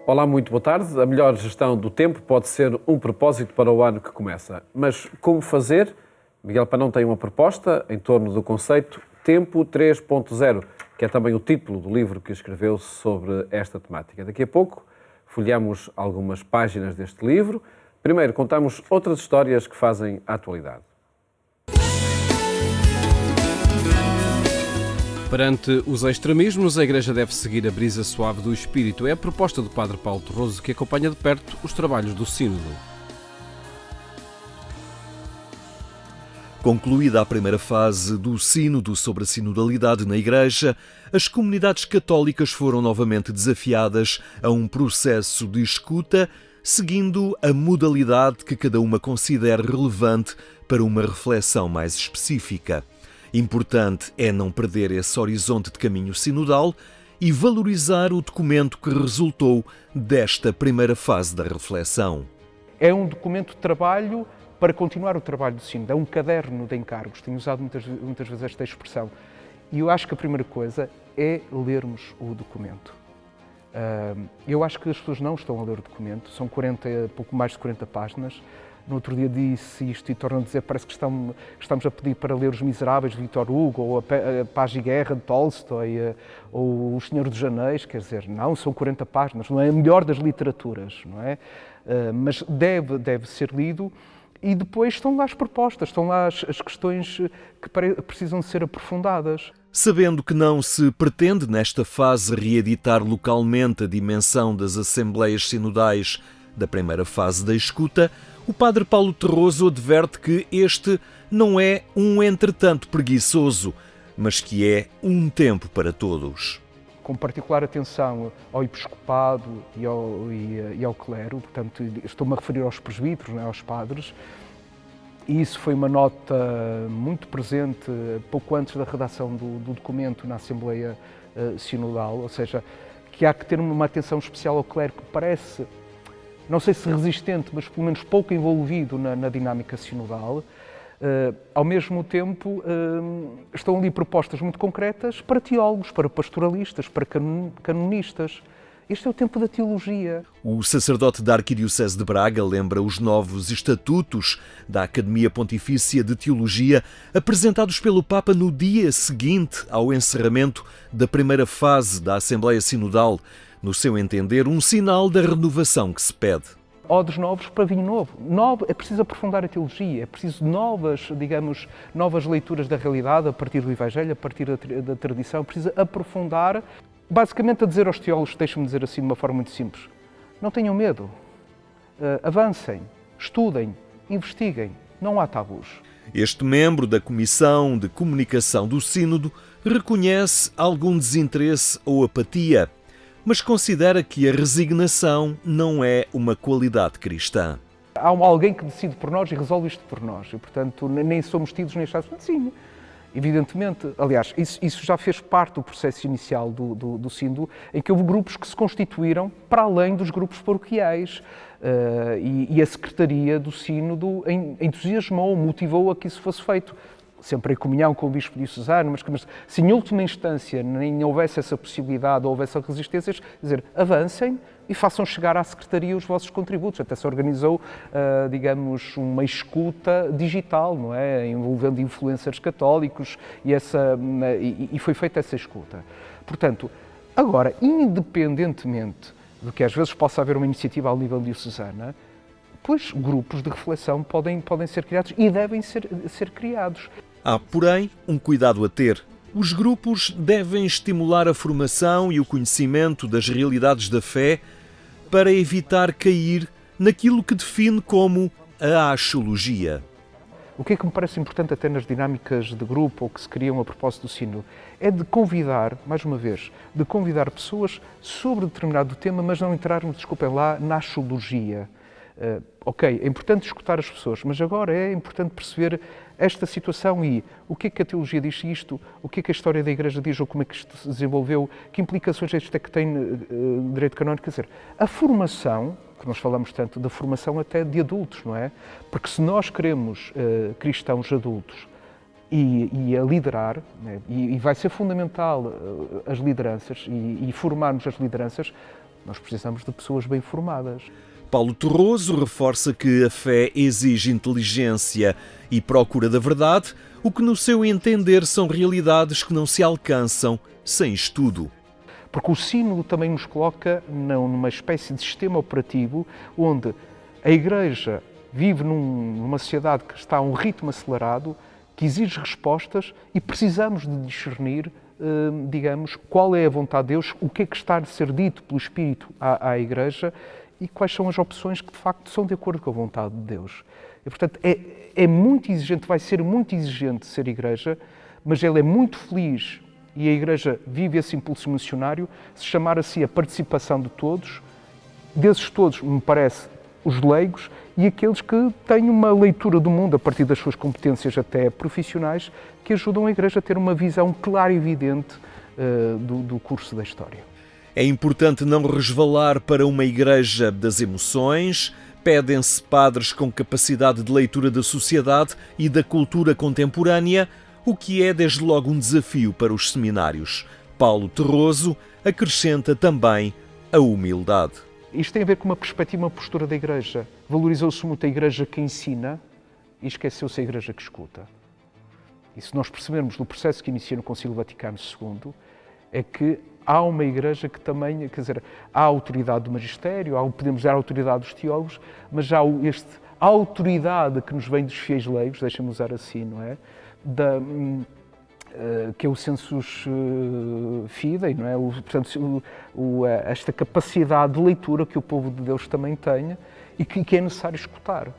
Olá, muito boa tarde. A melhor gestão do tempo pode ser um propósito para o ano que começa. Mas como fazer? Miguel Panão tem uma proposta em torno do conceito Tempo 3.0, que é também o título do livro que escreveu sobre esta temática. Daqui a pouco folheamos algumas páginas deste livro. Primeiro, contamos outras histórias que fazem a atualidade. Perante os extremismos, a Igreja deve seguir a brisa suave do Espírito. É a proposta do Padre Paulo Torroso, que acompanha de perto os trabalhos do Sínodo. Concluída a primeira fase do Sínodo sobre a sinodalidade na Igreja, as comunidades católicas foram novamente desafiadas a um processo de escuta, seguindo a modalidade que cada uma considere relevante para uma reflexão mais específica. Importante é não perder esse horizonte de caminho sinodal e valorizar o documento que resultou desta primeira fase da reflexão. É um documento de trabalho para continuar o trabalho do Sínodo, é um caderno de encargos, tenho usado muitas vezes esta expressão. E eu acho que a primeira coisa é lermos o documento. Eu acho que as pessoas não estão a ler o documento, são pouco mais de 40 páginas. No outro dia disse isto e torno a dizer, parece que estamos a pedir para ler Os Miseráveis de Victor Hugo, ou a Paz e Guerra de Tolstói, ou O Senhor dos Anéis, quer dizer, não, são 40 páginas, não é a melhor das literaturas, não é? Mas deve ser lido. E depois estão lá as propostas, estão lá as questões que precisam de ser aprofundadas. Sabendo que não se pretende, nesta fase, reeditar localmente a dimensão das Assembleias Sinodais da primeira fase da escuta, o Padre Paulo Torroso adverte que este não é um entretanto preguiçoso, mas que é um tempo para todos. Com particular atenção ao episcopado e ao clero, portanto, estou-me a referir aos presbíteros, não é, aos padres, e isso foi uma nota muito presente pouco antes da redação do documento na Assembleia Sinodal, ou seja, que há que ter uma atenção especial ao clero que parece, não sei se resistente, mas pelo menos pouco envolvido na dinâmica sinodal. Ao mesmo tempo, estão ali propostas muito concretas para teólogos, para pastoralistas, para canonistas. Este é o tempo da teologia. O sacerdote da Arquidiocese de Braga lembra os novos estatutos da Academia Pontifícia de Teologia apresentados pelo Papa no dia seguinte ao encerramento da primeira fase da Assembleia Sinodal. No seu entender, um sinal da renovação que se pede. Odes novos para vinho novo. É preciso aprofundar a teologia, é preciso novas leituras da realidade a partir do Evangelho, a partir da tradição. É preciso aprofundar, basicamente a dizer aos teólogos, deixe-me dizer assim de uma forma muito simples, não tenham medo, avancem, estudem, investiguem, não há tabus. Este membro da Comissão de Comunicação do Sínodo reconhece algum desinteresse ou apatia, mas considera que a resignação não é uma qualidade cristã. Há alguém que decide por nós e resolve isto por nós, e portanto nem somos tidos nem achados. Sim, evidentemente. Aliás, isso já fez parte do processo inicial do Sínodo, em que houve grupos que se constituíram para além dos grupos paroquiais. E a Secretaria do Sínodo entusiasmou, motivou a que isso fosse feito. Sempre em comunhão com o Bispo diocesano, mas se em última instância nem houvesse essa possibilidade ou houvesse resistências, dizer, avancem e façam chegar à Secretaria os vossos contributos. Até se organizou, digamos, uma escuta digital, não é? Envolvendo influencers católicos e foi feita essa escuta. Portanto, agora, independentemente de que às vezes possa haver uma iniciativa ao nível diocesana, pois grupos de reflexão podem ser criados e devem ser criados. Há, porém, um cuidado a ter. Os grupos devem estimular a formação e o conhecimento das realidades da fé para evitar cair naquilo que define como a axiologia. O que é que me parece importante até nas dinâmicas de grupo ou que se criam a propósito do Sínodo é de convidar, mais uma vez, de convidar pessoas sobre determinado tema, mas não entrarmos, desculpem lá, na axiologia. Ok, é importante escutar as pessoas, mas agora é importante perceber esta situação e o que é que a teologia diz isto, o que é que a história da Igreja diz ou como é que isto se desenvolveu, que implicações isto é que tem direito canónico. Quer dizer, a formação, que nós falamos tanto da formação até de adultos, não é? Porque se nós queremos cristãos adultos e a liderar, né? E vai ser fundamental as lideranças e formarmos as lideranças, Nós precisamos de pessoas bem formadas. Paulo Torroso reforça que a fé exige inteligência e procura da verdade, o que no seu entender são realidades que não se alcançam sem estudo. Porque o Sínodo também nos coloca numa espécie de sistema operativo onde a Igreja vive numa sociedade que está a um ritmo acelerado, que exige respostas e precisamos de discernir, digamos, qual é a vontade de Deus, o que é que está a ser dito pelo Espírito à Igreja e quais são as opções que de facto são de acordo com a vontade de Deus. E, portanto, é muito exigente, vai ser muito exigente ser Igreja, mas ela é muito feliz e a Igreja vive esse impulso missionário, se chamar assim a participação de todos, desses todos, me parece, os leigos e aqueles que têm uma leitura do mundo a partir das suas competências até profissionais, que ajudam a Igreja a ter uma visão clara e evidente do curso da história. É importante não resvalar para uma igreja das emoções. Pedem-se padres com capacidade de leitura da sociedade e da cultura contemporânea, o que é desde logo um desafio para os seminários. Paulo Torroso acrescenta também a humildade. Isto tem a ver com uma perspectiva, uma postura da Igreja. Valorizou-se muito a Igreja que ensina e esqueceu-se a Igreja que escuta. E se nós percebermos do processo que inicia no Concílio Vaticano II, é que há uma Igreja que também, quer dizer, há a autoridade do magistério, podemos dizer a autoridade dos teólogos, mas há a autoridade que nos vem dos fiéis leigos, deixa-me usar assim, não é? Que é o sensus fidei, não é? Portanto, esta capacidade de leitura que o povo de Deus também tenha e que é necessário escutar.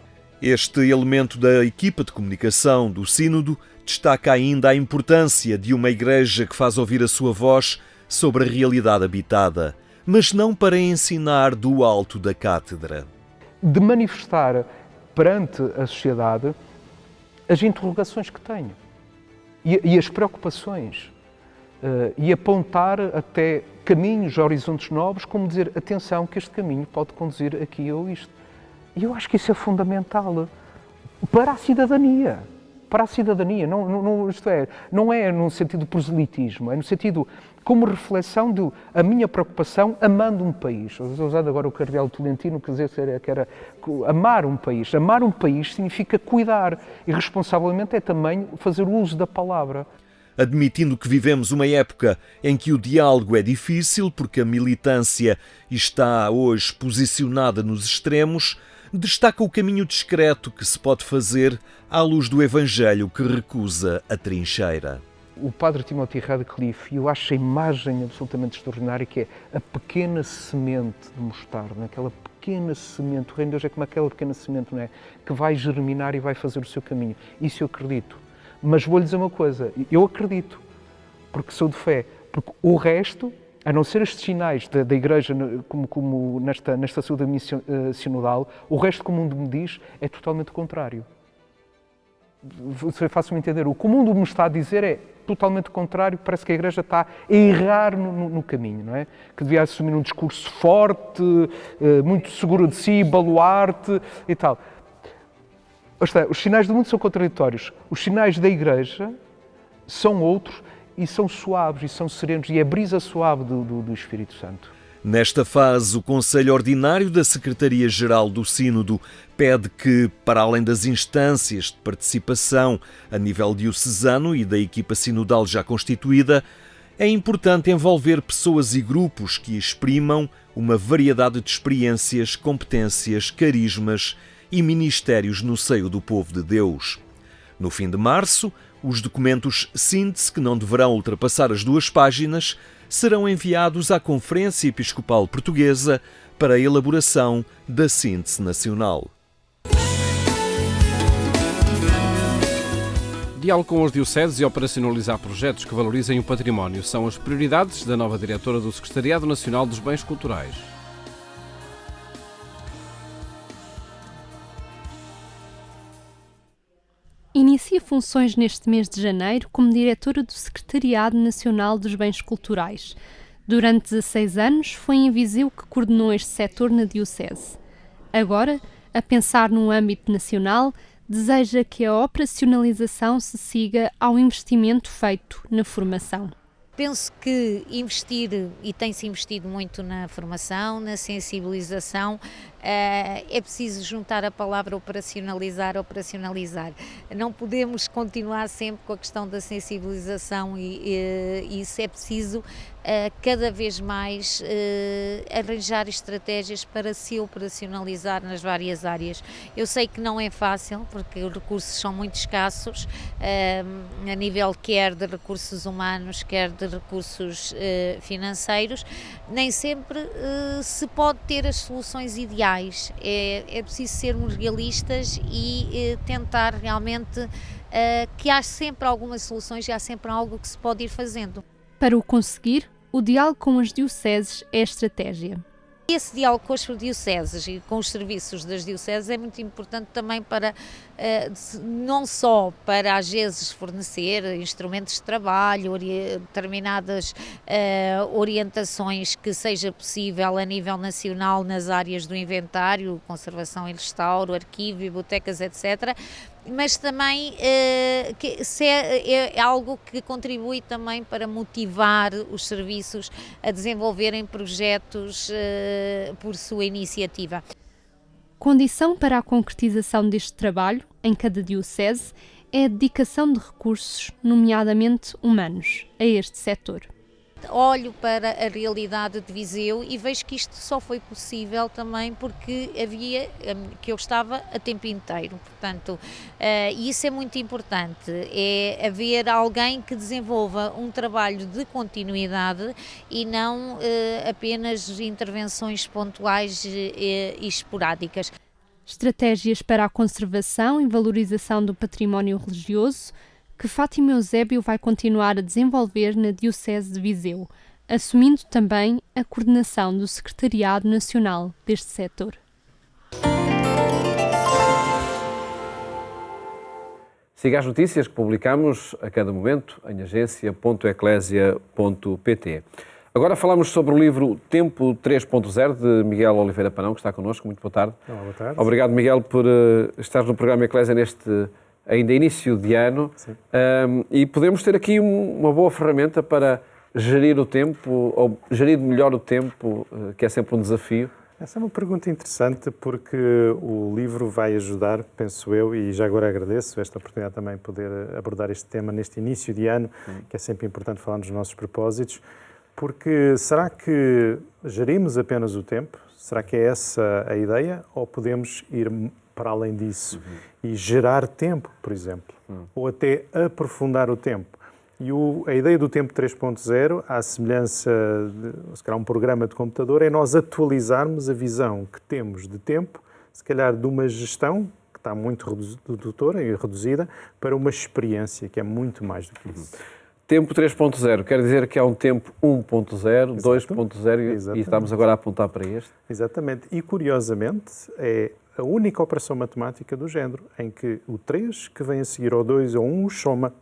Este elemento da equipa de comunicação do Sínodo destaca ainda a importância de uma igreja que faz ouvir a sua voz sobre a realidade habitada, mas não para ensinar do alto da cátedra. De manifestar perante a sociedade as interrogações que tenho e as preocupações e apontar até caminhos, horizontes novos, como dizer, atenção que este caminho pode conduzir aqui ou isto. E eu acho que isso é fundamental para a cidadania. Para a cidadania, isto é, não é no sentido de proselitismo, é no sentido como reflexão de a minha preocupação amando um país. Usando agora o cardeal Tolentino, quer dizer, que era amar um país. Amar um país significa cuidar e responsavelmente é também fazer o uso da palavra. Admitindo que vivemos uma época em que o diálogo é difícil porque a militância está hoje posicionada nos extremos, destaca o caminho discreto que se pode fazer à luz do Evangelho que recusa a trincheira. O padre Timothy Radcliffe, eu acho a imagem absolutamente extraordinária, que é a pequena semente de mostarda, aquela pequena semente, o reino de Deus é como aquela pequena semente, não é? Que vai germinar e vai fazer o seu caminho. Isso eu acredito. Mas vou-lhe dizer uma coisa, eu acredito, porque sou de fé, porque o resto, a não ser estes sinais da Igreja, como nesta saúde sinodal, o resto que o mundo me diz é totalmente contrário. Você faça-me entender, o que o mundo me está a dizer é totalmente contrário, parece que a Igreja está a errar no caminho, não é? Que devia assumir um discurso forte, muito seguro de si, baluarte e tal. Os sinais do mundo são contraditórios, os sinais da Igreja são outros e são suaves e são serenos, e é a brisa suave do Espírito Santo. Nesta fase, o Conselho Ordinário da Secretaria-Geral do Sínodo pede que, para além das instâncias de participação a nível diocesano e da equipa sinodal já constituída, é importante envolver pessoas e grupos que exprimam uma variedade de experiências, competências, carismas e ministérios no seio do povo de Deus. No fim de março, os documentos síntese, que não deverão ultrapassar as 2 páginas, serão enviados à Conferência Episcopal Portuguesa para a elaboração da síntese nacional. Diálogo com os dioceses e operacionalizar projetos que valorizem o património são as prioridades da nova diretora do Secretariado Nacional dos Bens Culturais. Inicia funções neste mês de janeiro como diretora do Secretariado Nacional dos Bens Culturais. Durante 16 anos foi em Viseu que coordenou este setor na Diocese. Agora, a pensar no âmbito nacional, deseja que a operacionalização se siga ao investimento feito na formação. Penso que investir, e tem-se investido muito na formação, na sensibilização, é preciso juntar a palavra operacionalizar. Não podemos continuar sempre com a questão da sensibilização e isso é preciso cada vez mais arranjar estratégias para se operacionalizar nas várias áreas. Eu sei que não é fácil, porque os recursos são muito escassos, a nível quer de recursos humanos, quer de recursos financeiros, nem sempre se pode ter as soluções ideais. É preciso sermos realistas e tentar realmente que há sempre algumas soluções e há sempre algo que se pode ir fazendo. Para o conseguir, o diálogo com as dioceses é a estratégia. Esse diálogo com as dioceses e com os serviços das dioceses é muito importante também para, não só para às vezes fornecer instrumentos de trabalho, determinadas orientações que seja possível a nível nacional nas áreas do inventário, conservação e restauro, arquivo, bibliotecas, etc., mas também é algo que contribui também para motivar os serviços a desenvolverem projetos por sua iniciativa. Condição para a concretização deste trabalho, em cada diocese, é a dedicação de recursos, nomeadamente humanos, a este setor. Olho para a realidade de Viseu e vejo que isto só foi possível também porque que eu estava a tempo inteiro, portanto, e isso é muito importante, é haver alguém que desenvolva um trabalho de continuidade e não apenas intervenções pontuais e esporádicas. Estratégias para a conservação e valorização do património religioso que Fátima Eusébio vai continuar a desenvolver na Diocese de Viseu, assumindo também a coordenação do Secretariado Nacional deste setor. Siga as notícias que publicamos a cada momento em agência.eclésia.pt. Agora falamos sobre o livro Tempo 3.0 de Miguel Oliveira Panão, que está connosco. Muito boa tarde. Olá, boa tarde. Obrigado, Miguel, por estar no programa Eclésia neste ainda início de ano, e podemos ter aqui uma boa ferramenta para gerir o tempo, ou gerir melhor o tempo, que é sempre um desafio. Essa é uma pergunta interessante porque o livro vai ajudar, penso eu, e já agora agradeço esta oportunidade também de poder abordar este tema neste início de ano, que é sempre importante falar nos nossos propósitos, porque será que gerimos apenas o tempo? Será que é essa a ideia? Ou podemos ir para além disso e gerar tempo, por exemplo, ou até aprofundar o tempo? E a ideia do Tempo 3.0, à semelhança de, se calhar, um programa de computador, é nós atualizarmos a visão que temos de tempo, se calhar de uma gestão, que está muito redutora e reduzida, para uma experiência, que é muito mais do que isso. Tempo 3.0, quer dizer que há um tempo 1.0, 2.0 e estamos agora a apontar para este? Exatamente. E, curiosamente, é a única operação matemática do género, em que o 3, que vem a seguir ao 2 ou 1, os soma.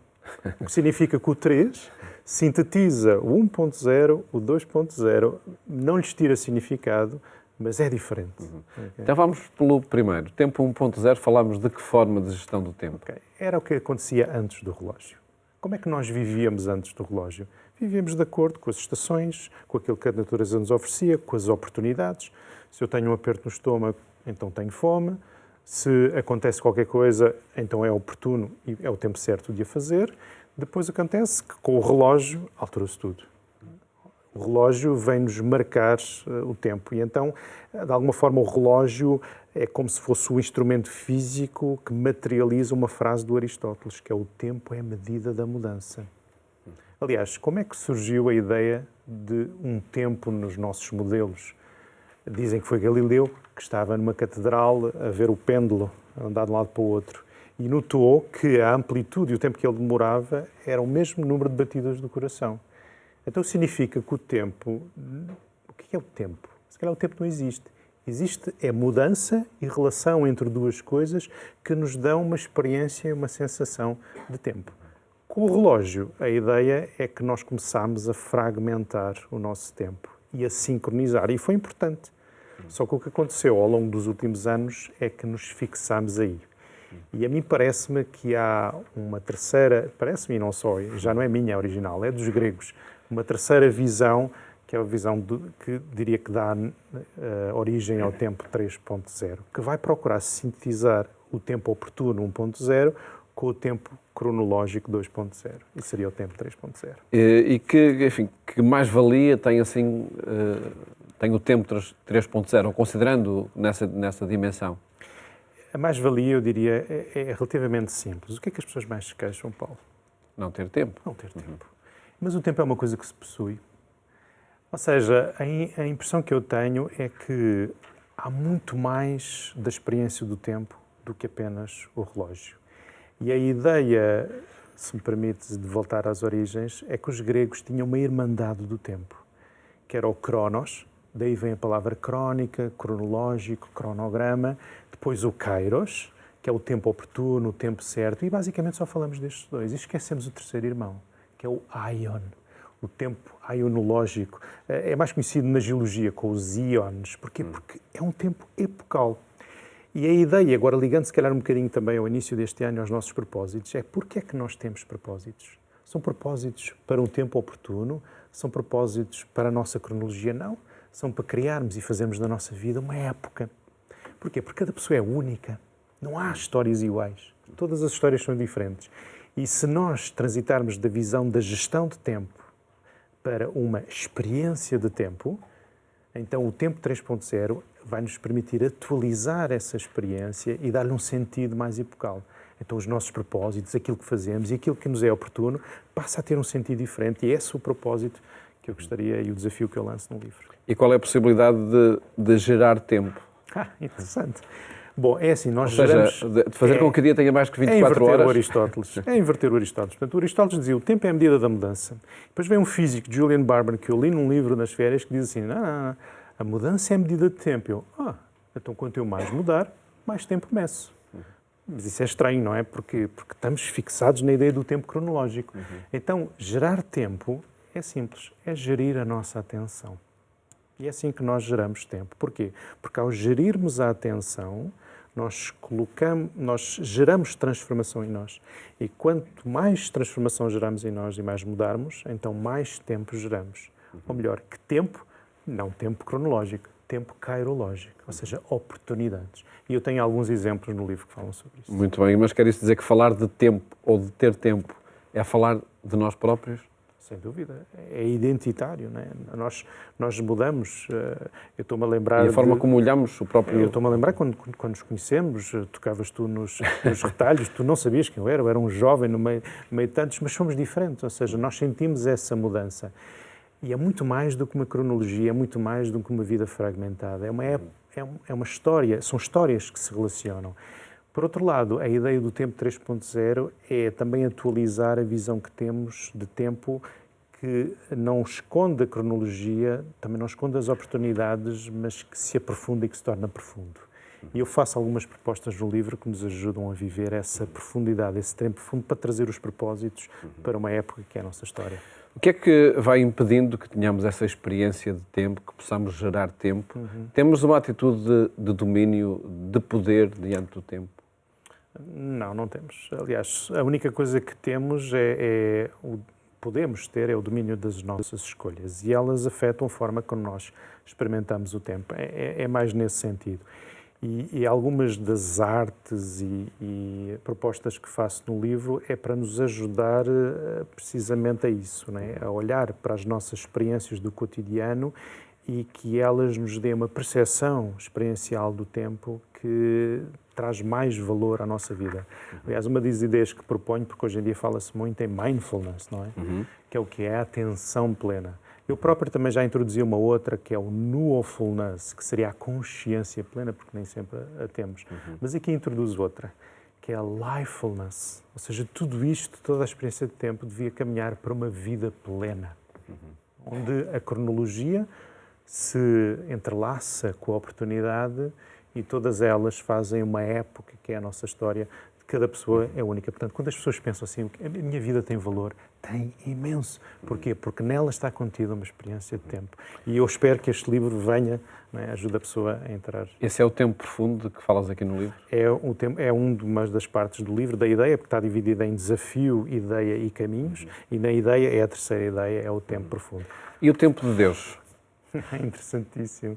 O que significa que o 3 sintetiza o 1.0, o 2.0, não lhes tira significado, mas é diferente. Okay. Então vamos pelo primeiro. Tempo 1.0, falámos de que forma de gestão do tempo? Okay. Era o que acontecia antes do relógio. Como é que nós vivíamos antes do relógio? Vivíamos de acordo com as estações, com aquilo que a natureza nos oferecia, com as oportunidades. Se eu tenho um aperto no estômago, então tenho fome. Se acontece qualquer coisa, então é oportuno e é o tempo certo de a fazer. Depois acontece que com o relógio altura-se tudo. O relógio vem-nos marcar o tempo e então, de alguma forma, o relógio é como se fosse o instrumento físico que materializa uma frase do Aristóteles, que é o tempo é a medida da mudança. Aliás, como é que surgiu a ideia de um tempo nos nossos modelos? Dizem que foi Galileu que estava numa catedral a ver o pêndulo andar de um lado para o outro e notou que a amplitude e o tempo que ele demorava era o mesmo número de batidas do coração. Então significa que o tempo... O que é o tempo? Se calhar o tempo não existe. Existe é mudança e relação entre duas coisas que nos dão uma experiência e uma sensação de tempo. Com o relógio, a ideia é que nós começámos a fragmentar o nosso tempo e a sincronizar. E foi importante. Só que o que aconteceu ao longo dos últimos anos é que nos fixámos aí. E a mim parece-me que há uma terceira, parece-me e não só, já não é minha, é original, é dos gregos, Uma terceira visão, que é a visão que diria que dá origem ao tempo 3.0, que vai procurar sintetizar o tempo oportuno 1.0 com o tempo cronológico 2.0. Isso seria o tempo 3.0. E que, enfim, que mais-valia tem, assim, tem o tempo 3.0, considerando nessa dimensão? A mais-valia, eu diria, é relativamente simples. O que é que as pessoas mais se queixam, Paulo? Não ter tempo. Não ter tempo. Mas o tempo é uma coisa que se possui. Ou seja, a impressão que eu tenho é que há muito mais da experiência do tempo do que apenas o relógio. E a ideia, se me permite de voltar às origens, é que os gregos tinham uma irmandade do tempo, que era o Cronos, daí vem a palavra crónica, cronológico, cronograma, depois o Kairos, que é o tempo oportuno, o tempo certo, e basicamente só falamos destes dois. E esquecemos o terceiro irmão, que é o Aion, o tempo aionológico. É mais conhecido na geologia com os íons. Porquê? Porque é um tempo epocal. E a ideia, agora ligando se calhar um bocadinho também ao início deste ano aos nossos propósitos, é porque é que nós temos propósitos? São propósitos para um tempo oportuno? São propósitos para a nossa cronologia? Não. São para criarmos e fazermos da nossa vida uma época. Porquê? Porque cada pessoa é única. Não há histórias iguais. Todas as histórias são diferentes. E se nós transitarmos da visão da gestão de tempo para uma experiência de tempo, então o tempo 3.0 vai nos permitir atualizar essa experiência e dar-lhe um sentido mais epocal. Então os nossos propósitos, aquilo que fazemos e aquilo que nos é oportuno, passa a ter um sentido diferente e esse é o propósito que eu gostaria e o desafio que eu lanço no livro. E qual é a possibilidade de gerar tempo? Interessante. Bom, é assim, nós geramos... seja, de fazer com que o dia tenha mais que 24 horas. É inverter o Aristóteles. Portanto, o Aristóteles dizia o tempo é a medida da mudança. Depois vem um físico, Julian Barber, que eu li num livro nas férias, que diz assim, não, a mudança é a medida de tempo. Então quanto eu mais mudar, mais tempo meço. Mas isso é estranho, não é? Porque estamos fixados na ideia do tempo cronológico. Então, gerar tempo é simples, é gerir a nossa atenção. E é assim que nós geramos tempo. Porquê? Porque ao gerirmos a atenção, nós geramos transformação em nós. E quanto mais transformação geramos em nós e mais mudarmos, então mais tempo geramos. Ou melhor, que tempo? Não tempo cronológico, tempo kairológico, ou seja, oportunidades. E eu tenho alguns exemplos no livro que falam sobre isso. Muito bem, mas quer isso dizer que falar de tempo ou de ter tempo é falar de nós próprios? Sem dúvida, é identitário, não é? Nós mudamos, eu estou-me a lembrar... E a forma como olhamos o próprio... Eu estou-me a lembrar quando nos conhecemos, tocavas tu nos retalhos, tu não sabias quem eu era um jovem no meio de tantos, mas somos diferentes, ou seja, nós sentimos essa mudança. E é muito mais do que uma cronologia, é muito mais do que uma vida fragmentada, é uma história, são histórias que se relacionam. Por outro lado, a ideia do tempo 3.0 é também atualizar a visão que temos de tempo que não esconde a cronologia, também não esconde as oportunidades, mas que se aprofunda e que se torna profundo. E eu faço algumas propostas no livro que nos ajudam a viver essa profundidade, esse tempo profundo, para trazer os propósitos para uma época que é a nossa história. O que é que vai impedindo que tenhamos essa experiência de tempo, que possamos gerar tempo? Temos uma atitude de domínio, de poder diante do tempo? Não temos. Aliás, a única coisa que temos podemos ter é o domínio das nossas escolhas e elas afetam a forma como nós experimentamos o tempo. É mais nesse sentido. E algumas das artes e propostas que faço no livro é para nos ajudar precisamente a isso, não é? A olhar para as nossas experiências do cotidiano e que elas nos dêem uma percepção experiencial do tempo que traz mais valor à nossa vida. Aliás, uma das ideias que proponho, porque hoje em dia fala-se muito em mindfulness, não é? Que é o que é a atenção plena. Eu próprio também já introduzi uma outra, que é o knowfulness, que seria a consciência plena, porque nem sempre a temos. Mas aqui introduzo outra, que é a lifefulness. Ou seja, tudo isto, toda a experiência de tempo, devia caminhar para uma vida plena, onde a cronologia se entrelaça com a oportunidade e todas elas fazem uma época que é a nossa história. Cada pessoa é única. Portanto, quando as pessoas pensam assim, a minha vida tem valor Tem imenso. Porquê? Porque nela está contida uma experiência de tempo. E eu espero que este livro venha, não é, ajude a pessoa a entrar. Esse é o tempo profundo de que falas aqui no livro? É uma das partes do livro, da ideia, porque está dividida em desafio, ideia e caminhos, e na ideia é a terceira ideia, é o tempo profundo. E o tempo de Deus? É interessantíssimo.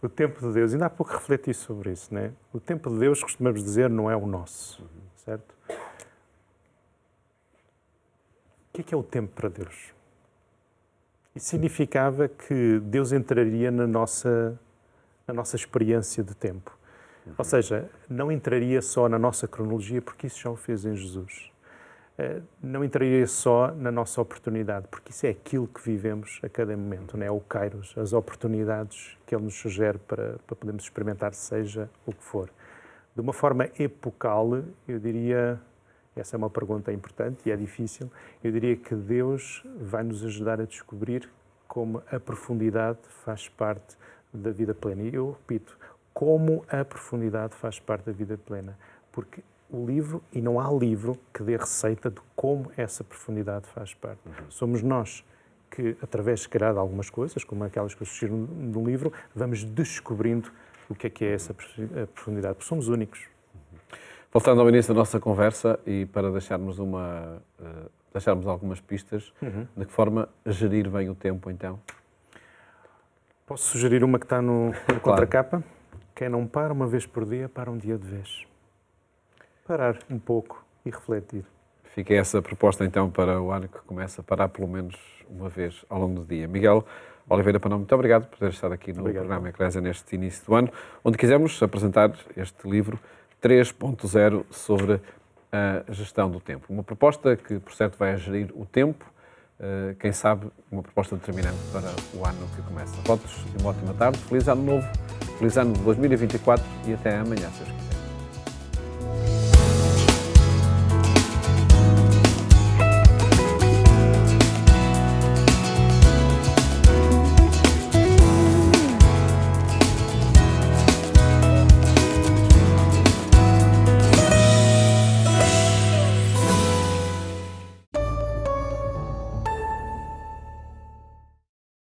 O tempo de Deus, ainda há pouco refleti sobre isso, não é? O tempo de Deus, costumamos dizer, não é o nosso, certo? O que é o tempo para Deus? Isso significava que Deus entraria na nossa experiência de tempo. Ou seja, não entraria só na nossa cronologia, porque isso já o fez em Jesus. Não entraria só na nossa oportunidade, porque isso é aquilo que vivemos a cada momento, não é? O Kairos, as oportunidades que Ele nos sugere para podermos experimentar, seja o que for. De uma forma epocal, eu diria, essa é uma pergunta importante e é difícil, eu diria que Deus vai nos ajudar a descobrir como a profundidade faz parte da vida plena. E eu repito, como a profundidade faz parte da vida plena, porque o livro, e não há livro que dê receita de como essa profundidade faz parte. Somos nós que, através, se calhar, de algumas coisas, como aquelas que eu sugiro no livro, vamos descobrindo o que é essa profundidade, porque somos únicos. Voltando ao início da nossa conversa e para deixarmos algumas pistas, de que forma gerir bem o tempo, então? Posso sugerir uma que está no contracapa? Quem não para uma vez por dia, para um dia de vez. Parar um pouco e refletir. Fica essa proposta então para o ano que começa, parar pelo menos uma vez ao longo do dia. Miguel Oliveira Panão, muito obrigado por ter estado aqui no programa Eclésia neste início do ano, onde quisemos apresentar este livro 3.0 sobre a gestão do tempo. Uma proposta que, por certo, vai gerir o tempo, quem sabe, uma proposta determinante para o ano que começa. Votos de uma ótima tarde, feliz ano novo, feliz ano de 2024 e até amanhã, se Deus quiser.